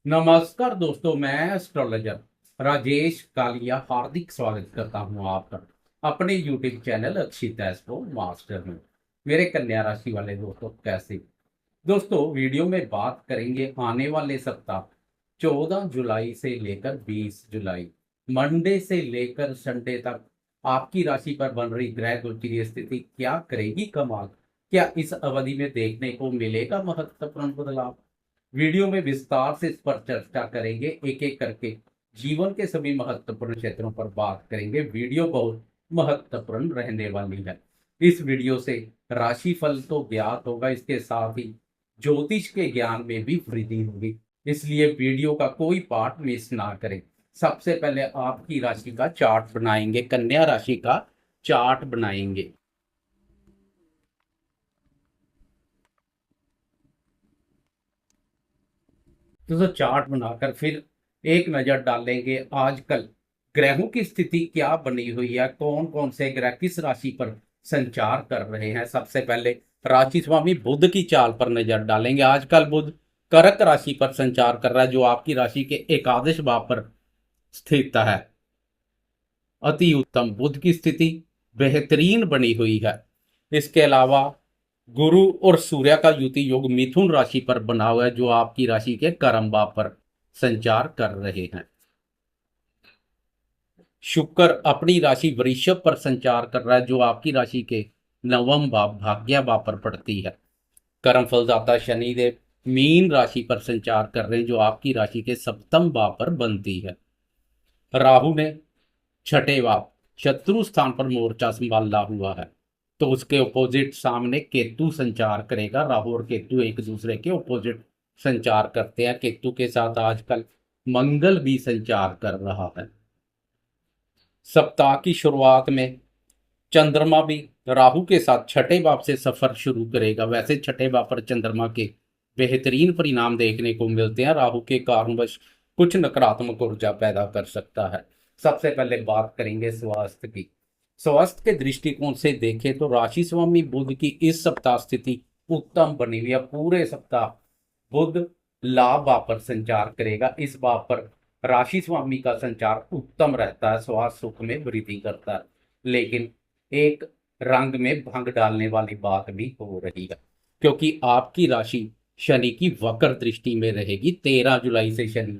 नमस्कार दोस्तों, मैं एस्ट्रोलॉजर राजेश कालिया हार्दिक स्वागत करता हूं आपका अपने यूट्यूब चैनल अक्षित एस्ट्रो मास्टर में। मेरे कन्या राशि वाले दोस्तों, कैसे दोस्तों, वीडियो में बात करेंगे आने वाले सप्ताह 14 जुलाई से लेकर 20 जुलाई मंडे से लेकर संडे तक आपकी राशि पर बन रही ग्रह गोचरीय स्थिति क्या करेगी कमाल। क्या इस अवधि में देखने को मिलेगा महत्वपूर्ण बदलाव। वीडियो में विस्तार से इस पर चर्चा करेंगे, एक एक करके जीवन के सभी महत्वपूर्ण क्षेत्रों पर बात करेंगे। वीडियो बहुत महत्वपूर्ण रहने वाली है। इस वीडियो से राशिफल तो ज्ञात होगा, इसके साथ ही ज्योतिष के ज्ञान में भी वृद्धि होगी। इसलिए वीडियो का कोई पार्ट मिस ना करें। सबसे पहले आपकी राशि का चार्ट बनाएंगे, कन्या राशि का चार्ट बनाएंगे। तो चार्ट बनाकर फिर एक नजर डालेंगे आजकल ग्रहों की स्थिति क्या बनी हुई है, कौन कौन से ग्रह किस राशि पर संचार कर रहे हैं। सबसे पहले राशि स्वामी बुध की चाल पर नजर डालेंगे। आजकल बुध कर्क राशि पर संचार कर रहा है, जो आपकी राशि के एकादश भाव पर स्थित है। अति उत्तम, बुध की स्थिति बेहतरीन बनी हुई है। इसके अलावा गुरु और सूर्य का युति योग मिथुन राशि पर बना हुआ है, जो आपकी राशि के कर्म भाव पर संचार कर रहे हैं। शुक्र अपनी राशि वृषभ पर संचार कर रहा है, जो आपकी राशि के नवम भाव भाग्य भाव पर पड़ती है। कर्म फलदाता शनिदेव मीन राशि पर संचार कर रहे हैं, जो आपकी राशि के सप्तम भाव पर बनती है। राहु ने छठे भाव शत्रु स्थान पर मोर्चा संभाला हुआ है, तो उसके ऑपोजिट सामने केतु संचार करेगा। राहु और केतु एक दूसरे के ऑपोजिट संचार करते हैं। केतु के साथ आजकल मंगल भी संचार कर रहा है। सप्ताह की शुरुआत में चंद्रमा भी राहु के साथ छठे भाव से सफर शुरू करेगा। वैसे छठे भाव पर चंद्रमा के बेहतरीन परिणाम देखने को मिलते हैं। राहु के कारणवश कुछ नकारात्मक ऊर्जा पैदा कर सकता है। सबसे पहले बात करेंगे स्वास्थ्य की। स्वास्थ्य के दृष्टिकोण से देखें तो राशि स्वामी बुध की इस सप्ताह स्थिति उत्तम बनी हुई है। पूरे सप्ताह बुध लाभ भाव पर संचार करेगा। इस भाव पर राशि स्वामी का संचार उत्तम रहता है, स्वास्थ्य सुख में वृद्धि करता है। लेकिन एक रंग में भंग डालने वाली बात भी हो रही है, क्योंकि आपकी राशि शनि की वक्र दृष्टि में रहेगी। 13 जुलाई से शनि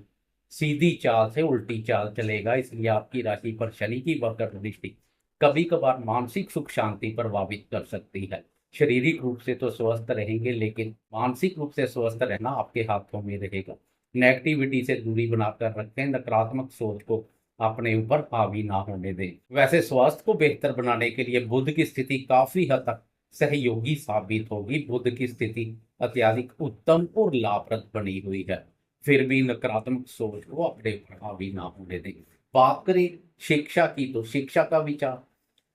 सीधी चाल से उल्टी चाल चलेगा, इसलिए आपकी राशि पर शनि की वक्र दृष्टि कभी कभार मानसिक सुख शांति प्रभावित कर सकती है। शारीरिक रूप से तो स्वस्थ रहेंगे, लेकिन मानसिक रूप से स्वस्थ रहना आपके हाथों में रहेगा। नेगेटिविटी से दूरी बनाकर रखें, नकारात्मक सोच को अपने ऊपर हावी ना होने दें। वैसे स्वास्थ्य को बेहतर बनाने के लिए बुध की स्थिति काफी हद तक सहयोगी साबित होगी। बुध की स्थिति अत्यधिक उत्तम और लाभप्रद बनी हुई है। फिर भी नकारात्मक सोच को अपने ऊपर हावी ना होने दें। बात करें शिक्षा की, तो शिक्षा का विचार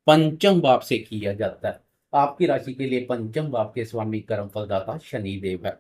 पंचम भाव से किया जाता है। आपकी राशि के लिए पंचम भाव के स्वामी कर्म फलदाता शनि देव है।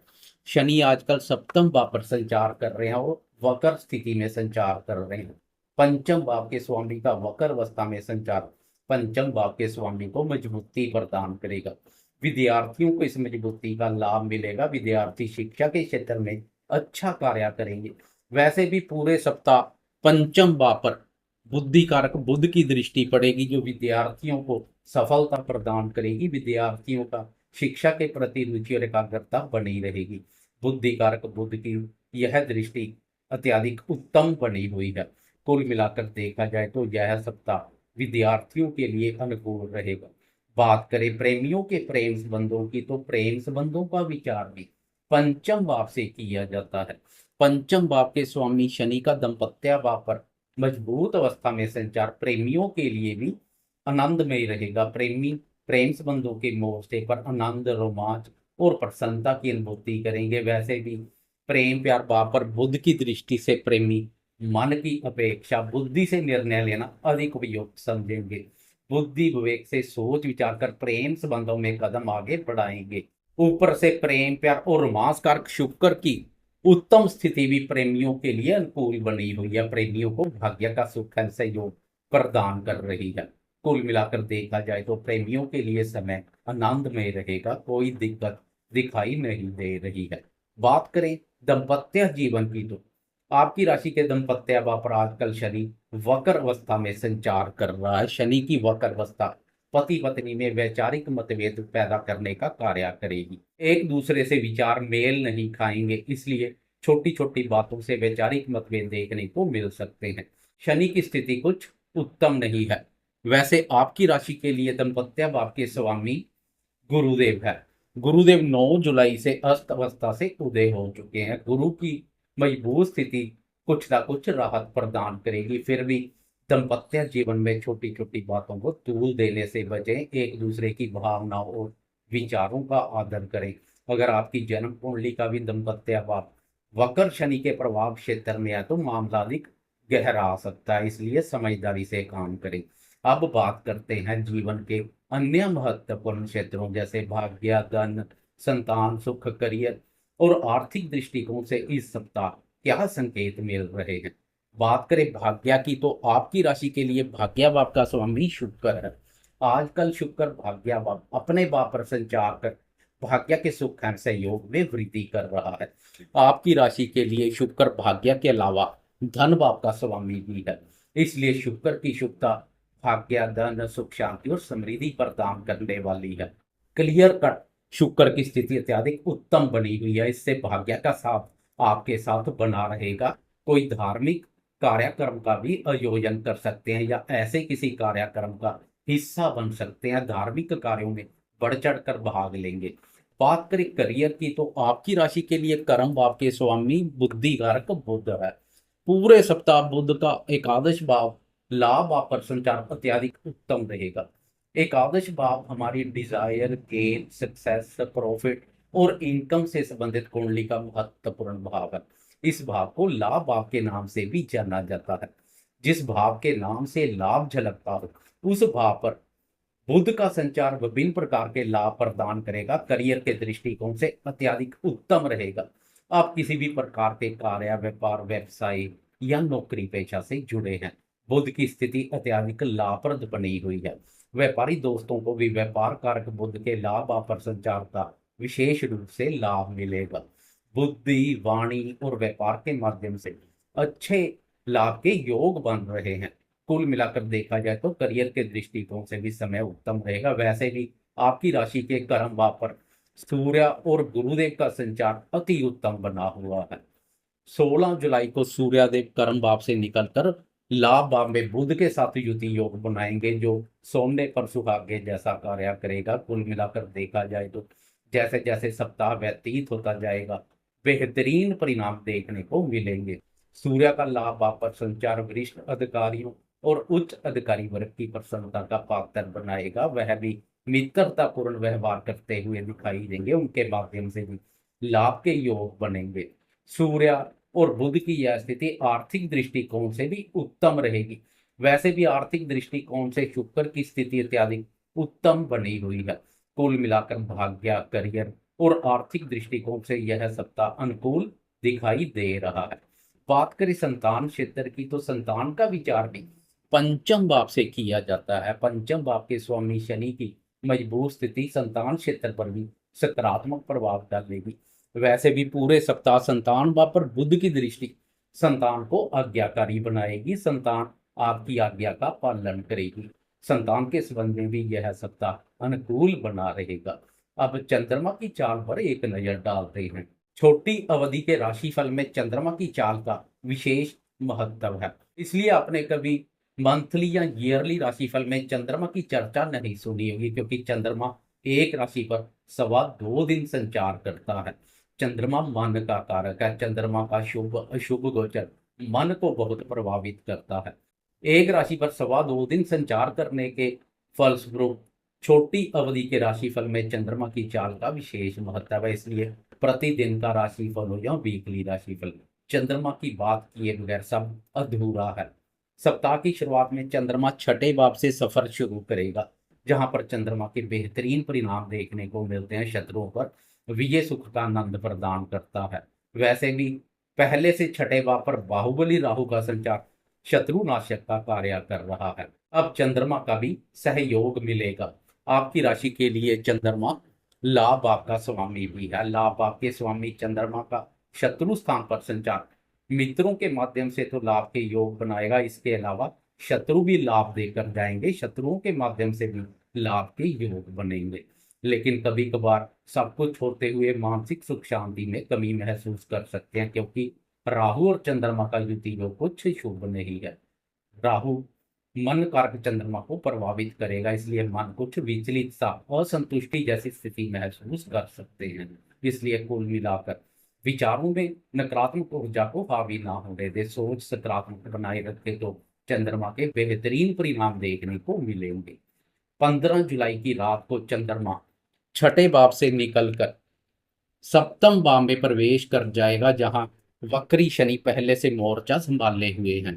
शनि आजकल सप्तम भाव पर संचार कर रहे हैं और वक्र स्थिति में संचार कर रहे हैं। पंचम भाव के स्वामी का वक्र अवस्था में संचार पंचम भाव के स्वामी को मजबूती प्रदान करेगा। विद्यार्थियों को इस मजबूती का लाभ मिलेगा। विद्यार्थी शिक्षा के क्षेत्र में अच्छा कार्य करेंगे। वैसे भी पूरे सप्ताह पंचम भाव पर बुद्धि कारक बुध की दृष्टि पड़ेगी, जो विद्यार्थियों को सफलता प्रदान करेगी। विद्यार्थियों का शिक्षा के प्रति रुचि और एकाग्रता बनी रहेगी। बुद्धि कारक बुध की यह दृष्टि अत्यधिक उत्तम बनी हुई है। कुल मिलाकर देखा जाए तो यह सप्ताह विद्यार्थियों के लिए अनुकूल रहेगा। बात करें प्रेमियों के प्रेम संबंधों की, तो प्रेम संबंधों का विचार भी पंचम भाव से किया जाता है। पंचम भाव के स्वामी शनि का दंपत्य भाव पर मजबूत अवस्था में संचार प्रेमियों के लिए भी आनंदमय रहेगा। प्रेमी प्रेम संबंधों के मोर्चे पर आनंद, रोमांच और प्रसन्नता की अनुभूति करेंगे। वैसे भी प्रेम प्यार भाव पर बुध की दृष्टि से प्रेमी मन की अपेक्षा बुद्धि से निर्णय लेना अधिक उपयुक्त समझेंगे। बुद्धि विवेक से सोच विचार कर प्रेम संबंधों में कदम आगे बढ़ाएंगे। ऊपर से प्रेम प्यार और रोमांस कारक शुक्र की उत्तम स्थिति भी प्रेमियों के लिए अनुकूल बनी हुई है। प्रेमियों को भाग्य का सुख सहयोग प्रदान कर रही है। कुल मिलाकर देखा जाए तो प्रेमियों के लिए समय आनंदमय रहेगा, कोई दिक्कत दिखाई नहीं दे रही है। बात करें दाम्पत्य जीवन की, तो आपकी राशि के दाम्पत्य भाव पर आजकल शनि वक्र अवस्था में संचार कर रहा है। शनि की वक्र अवस्था पति पत्नी में वैचारिक मतभेद पैदा करने का कार्य करेगी। एक दूसरे से विचार मेल नहीं खाएंगे, इसलिए छोटी छोटी बातों से वैचारिक मतभेद देखने को मिल सकते हैं। शनि की स्थिति कुछ उत्तम नहीं है। वैसे आपकी राशि के लिए दाम्पत्य भाव के स्वामी गुरुदेव है। गुरुदेव 9 जुलाई से अस्त अवस्था से उदय हो चुके हैं। गुरु की मजबूत स्थिति कुछ ना कुछ राहत प्रदान करेगी। फिर भी दाम्पत्य जीवन में छोटी छोटी बातों को तूल देने से बचें। एक दूसरे की भावनाओं और विचारों का आदर करें। अगर आपकी जन्म कुंडली का भी दाम्पत्य भाव वक्र शनि के प्रभाव क्षेत्र में है तो मामला अधिक गहरा आ सकता है, इसलिए समझदारी से काम करें। अब बात करते हैं जीवन के अन्य महत्वपूर्ण क्षेत्रों जैसे भाग्य, धन, संतान, सुख, करियर और आर्थिक दृष्टिकोण से इस सप्ताह क्या संकेत मिल रहे हैं। बात करें भाग्य की तो आपकी राशि के लिए भाग्य भाव का स्वामी शुक्र है। आजकल शुक्र भाग्य भाव अपने भाव पर संचार कर भाग्य के सुख एवं सहयोग में वृद्धि कर रहा है। आपकी राशि के लिए शुक्र भाग्य के अलावा धन भाव का स्वामी भी है, इसलिए शुक्र की शुभता भाग्य, धन, सुख, शांति और समृद्धि प्रदान करने वाली है। क्लियर कट शुक्र की स्थिति अत्यधिक उत्तम बनी हुई है, इससे भाग्य का साथ आपके साथ बना रहेगा। कोई धार्मिक कार्यक्रम का भी आयोजन कर सकते हैं या ऐसे किसी कार्यक्रम का हिस्सा बन सकते हैं। धार्मिक कार्यों में बढ़ चढ़ कर भाग लेंगे। बात करें करियर की तो आपकी राशि के लिए कर्म भाव के स्वामी बुद्धि कारक बुध है। पूरे सप्ताह बुध का एकादश भाव लाभ भाव पर संचार अत्यधिक उत्तम रहेगा। एकादश भाव हमारी डिजायर, गेन, सक्सेस, प्रॉफिट और इनकम से संबंधित कुंडली का महत्वपूर्ण भाव है। इस भाव को लाभ भाव के नाम से भी जाना जाता है। जिस भाव के नाम से लाभ झलकता हो उस भाव पर बुध का संचार विभिन्न प्रकार के लाभ प्रदान करेगा। करियर के दृष्टिकोण से अत्यधिक उत्तम रहेगा। आप किसी भी प्रकार के कार्य, व्यापार, व्यवसाय या नौकरी पेशा से जुड़े हैं। बुध की स्थिति अत्यधिक लाभप्रद बनी हुई है। व्यापारी दोस्तों को भी व्यापार कारक बुध के लाभ पर संचार का विशेष रूप से लाभ मिलेगा। बुद्धि, वाणी और व्यापार के माध्यम से अच्छे लाभ के योग बन रहे हैं। कुल मिलाकर देखा जाए तो करियर के दृष्टिकोण से भी समय उत्तम रहेगा। वैसे भी आपकी राशि के कर्म भाव पर सूर्य और गुरुदेव का संचार अति उत्तम बना हुआ है। 16 जुलाई को सूर्यदेव कर्म भाव से निकलकर लाभ भाव में बुध के साथ युति योग बनाएंगे, जो सोने पर सुहागे जैसा कार्य करेगा। कुल मिलाकर देखा जाए तो जैसे जैसे सप्ताह व्यतीत होता जाएगा बेहतरीन परिणाम देखने को मिलेंगे। सूर्य का लाभ भाव पर संचार वरिष्ठ अधिकारियों और उच्च अधिकारी वर्ग की प्रसन्नता का पात्र बनाएगा। वह भी मित्रतापूर्ण व्यवहार करते हुए दिखाई देंगे। उनके माध्यम से भी लाभ के योग बनेंगे। सूर्य और बुध की यह स्थिति आर्थिक दृष्टिकोण से भी उत्तम रहेगी। वैसे भी आर्थिक दृष्टिकोण से शुक्र की स्थिति इत्यादि उत्तम बनी हुई है। कुल मिलाकर भाग्य, करियर और आर्थिक दृष्टिकोण से यह सप्ताह अनुकूल दिखाई दे रहा है। बात करें संतान क्षेत्र की तो संतान का विचार भी पंचम भाव से किया जाता है। पंचम भाव के स्वामी शनि की मजबूत स्थिति संतान क्षेत्र पर भी सकारात्मक प्रभाव डालेगी। वैसे भी पूरे सप्ताह संतान भाव पर बुध की दृष्टि संतान को आज्ञाकारी बनाएगी। संतान आपकी आज्ञा का पालन करेगी। संतान के संबंध में भी यह सप्ताह अनुकूल बना रहेगा। अब चंद्रमा की चाल पर एक नजर डालते हैं। छोटी अवधि के राशिफल में चंद्रमा की चाल का विशेष महत्व है, इसलिए आपने कभी मंथली या ईयरली राशिफल में चंद्रमा की चर्चा नहीं सुनी होगी, क्योंकि चंद्रमा एक राशि पर 2.25 दिन संचार करता है। चंद्रमा मन का कारक है। चंद्रमा का शुभ अशुभ गोचर मन को बहुत प्रभावित करता है। एक राशि पर 2.25 दिन संचार करने के फलस्वरूप छोटी अवधि के राशिफल में चंद्रमा की चाल का विशेष महत्व है। इसलिए प्रतिदिन का राशिफल हो या वीकली राशिफल, चंद्रमा की बात किए बगैर सब अधूरा है। सप्ताह की शुरुआत में चंद्रमा छठे भाव से सफर शुरू करेगा, जहां पर चंद्रमा के बेहतरीन परिणाम देखने को मिलते हैं। शत्रुओं पर विजय सुख का आनंद प्रदान करता है। वैसे भी पहले से छठे भाव पर बाहुबली राहु का संचार शत्रुनाशक का कार्य कर रहा है। अब चंद्रमा का भी सहयोग मिलेगा। आपकी राशि के लिए चंद्रमा लाभ भाव का स्वामी भी है। लाभ भाव के स्वामी चंद्रमा का शत्रु स्थान पर संचार मित्रों के माध्यम से तो लाभ के योग बनाएगा, इसके अलावा शत्रु भी लाभ देकर जाएंगे, शत्रुओं के माध्यम से भी लाभ के योग बनेंगे। लेकिन कभी कभार सब कुछ होते हुए मानसिक सुख शांति में कमी महसूस कर सकते हैं, क्योंकि राहु और चंद्रमा का युति योग कुछ शुभ नहीं है। राहु मन कारक चंद्रमा को प्रभावित करेगा, इसलिए मन कुछ विचलित सा, असंतुष्टि जैसी स्थिति महसूस कर सकते हैं। इसलिए कुल मिलाकर विचारों में नकारात्मक ऊर्जा को हावी ना होने दे, सोच सकारात्मक बनाए रखे तो चंद्रमा के बेहतरीन परिणाम देखने को मिलेंगे। 15 जुलाई की रात को चंद्रमा छठे भाव से निकलकर सप्तम भाव में प्रवेश कर जाएगा, जहां वक्री शनि पहले से मोर्चा संभाले हुए हैं।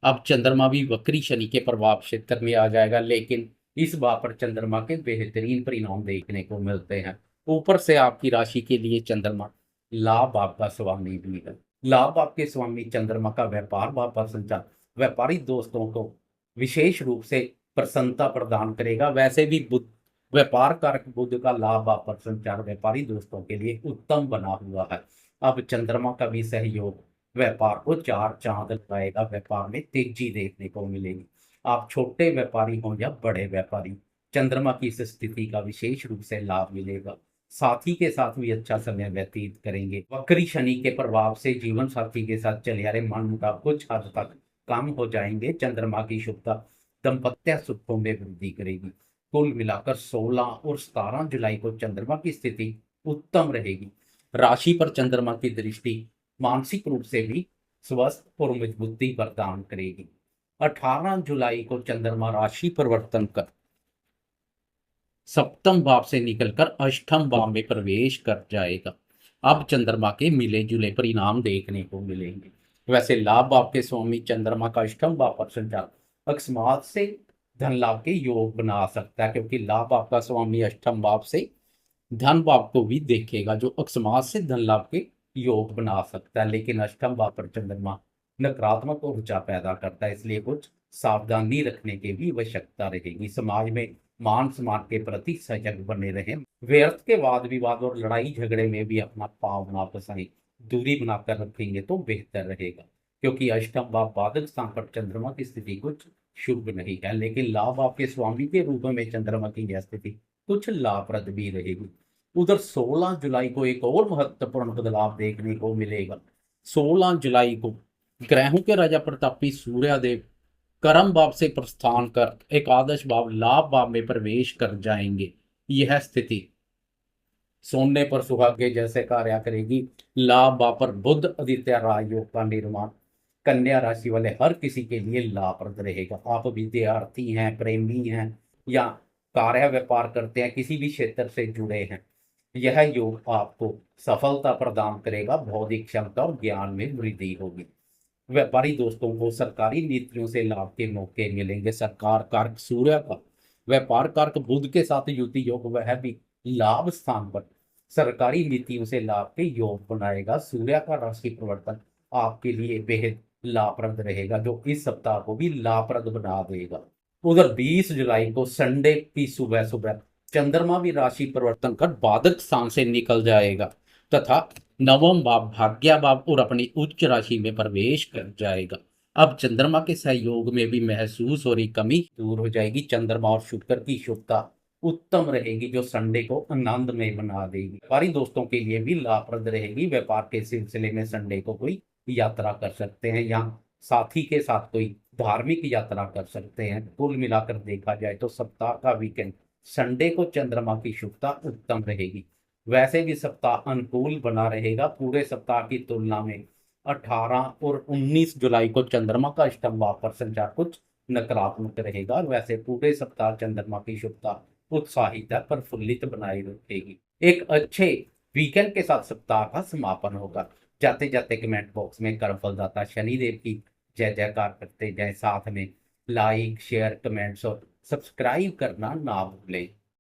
अब चंद्रमा भी वक्री शनि के प्रभाव क्षेत्र में आ जाएगा, लेकिन इस बार पर चंद्रमा के बेहतरीन परिणाम देखने को मिलते हैं। ऊपर से आपकी राशि के लिए चंद्रमा लाभ भाव का स्वामी भी है। लाभ भाव के स्वामी चंद्रमा का व्यापार भाव पर संचार व्यापारी दोस्तों को विशेष रूप से प्रसन्नता प्रदान करेगा। वैसे भी बुध व्यापार कारक बुध का लाभ भाव पर संचार व्यापारी दोस्तों के लिए उत्तम बना हुआ है। अब चंद्रमा का भी सहयोग व्यापार को चार चांद लगाएगा, व्यापार में तेजी देखने को मिलेगी। आप छोटे व्यापारी हो या बड़े व्यापारी, चंद्रमा की इस स्थिति का विशेष रूप से लाभ मिलेगा। साथी के साथ भी अच्छा समय व्यतीत करेंगे। वक्री शनि के प्रभाव से जीवन साथी के साथ चले आ रहे मनमुटाव कुछ हद तक कम हो जाएंगे। चंद्रमा की शुभता दाम्पत्य सुखों में वृद्धि करेगी। कुल मिलाकर 16 और 17 जुलाई को चंद्रमा की स्थिति उत्तम रहेगी। राशि पर चंद्रमा की दृष्टि मानसिक रूप से भी स्वस्थ और मजबूती प्रदान करेगी। 18 जुलाई को चंद्रमा राशि परिवर्तन कर सप्तम भाव से निकलकर अष्टम भाव में प्रवेश कर जाएगा। अब चंद्रमा के मिले जुले परिणाम देखने को मिलेंगे। वैसे लाभ भाव के स्वामी चंद्रमा का अष्टम भाव पर संचार अकस्मात से धन लाभ के योग बना सकता है, क्योंकि लाभ भाव का स्वामी अष्टम भाव से धन भाव को भी देखेगा, जो अकस्मात से धन लाभ के योग बना सकता है। लेकिन अष्टम भाव पर चंद्रमा नकारात्मक ऊर्जा पैदा करता है, इसलिए कुछ सावधानी रखने की भी आवश्यकता रहेगी। समाज में मान सम्मान के प्रति सजग बने रहें। व्यर्थ के वाद विवाद और लड़ाई झगड़े में भी अपना पाव ना फंसाएं, दूरी बनाकर रखेंगे तो बेहतर रहेगा, क्योंकि अष्टम भाव बाधक स्थान पर चंद्रमा की स्थिति कुछ शुभ नहीं है। लेकिन लाभ भाव के स्वामी के रूप में चंद्रमा की यह स्थिति कुछ लाभप्रद भी रहेगी। उधर 16 जुलाई को एक और महत्वपूर्ण बदलाव देखने को मिलेगा। 16 जुलाई को ग्रहों के राजा प्रतापी सूर्यदेव कर्म भाव से प्रस्थान कर एकादश भाव लाभ भाव में प्रवेश कर जाएंगे। यह स्थिति सोने पर सुहागे जैसे कार्य करेगी। लाभ भाव पर बुध आदित्य राजयोग का निर्माण कन्या राशि वाले हर किसी के लिए लाभप्रद रहेगा। आप विद्यार्थी हैं, प्रेमी हैं या कार्य व्यापार करते हैं, किसी भी क्षेत्र से जुड़े हैं, यह योग आपको सफलता प्रदान करेगा। बौद्धिक क्षमता और ज्ञान में वृद्धि होगी। व्यापारी दोस्तों को सरकारी नीतियों से लाभ के मौके मिलेंगे। सरकार कारक सूर्य का व्यापार कारक बुध के साथ युति योग, वह भी लाभ स्थान पर सरकारी नीतियों से लाभ के योग बनाएगा। सूर्य का राशि परिवर्तन आपके लिए बेहद लाभप्रद रहेगा, जो इस सप्ताह को भी लाभप्रद बना देगा। उधर 20 जुलाई को संडे की सुबह सुबह चंद्रमा भी राशि परिवर्तन कर बाधक स्थान से निकल जाएगा तथा नवम भाव भाग्य भाव और अपनी उच्च राशि में प्रवेश कर जाएगा। अब चंद्रमा के सहयोग में भी महसूस हो रही कमी दूर हो जाएगी। चंद्रमा और शुक्र की शुभता उत्तम रहेगी, जो संडे को आनंद में बना देगी। व्यापारी दोस्तों के लिए भी लाभप्रद रहेगी। व्यापार के सिलसिले में संडे को कोई यात्रा कर सकते हैं या साथी के साथ कोई धार्मिक यात्रा कर सकते हैं। कुल मिलाकर देखा जाए तो सप्ताह का वीकेंड संडे को चंद्रमा की शुभता उत्तम रहेगी। वैसे भी सप्ताह अनुकूल बना रहेगा। पूरे सप्ताह की तुलना में 18 और 19 जुलाई को चंद्रमा का अष्टम भाव पर संचार कुछ नकारात्मक रहेगा। वैसे पूरे सप्ताह चंद्रमा की शुभता उत्साहित प्रफुल्लित बनाए रखेगी। एक अच्छे वीकेंड के साथ सप्ताह का समापन होगा। जाते जाते कमेंट बॉक्स में कर्मफलदाता शनिदेव की जय जयकार करते जाए। साथ में लाइक, शेयर, कमेंट्स और सब्सक्राइब करना ना भूलें।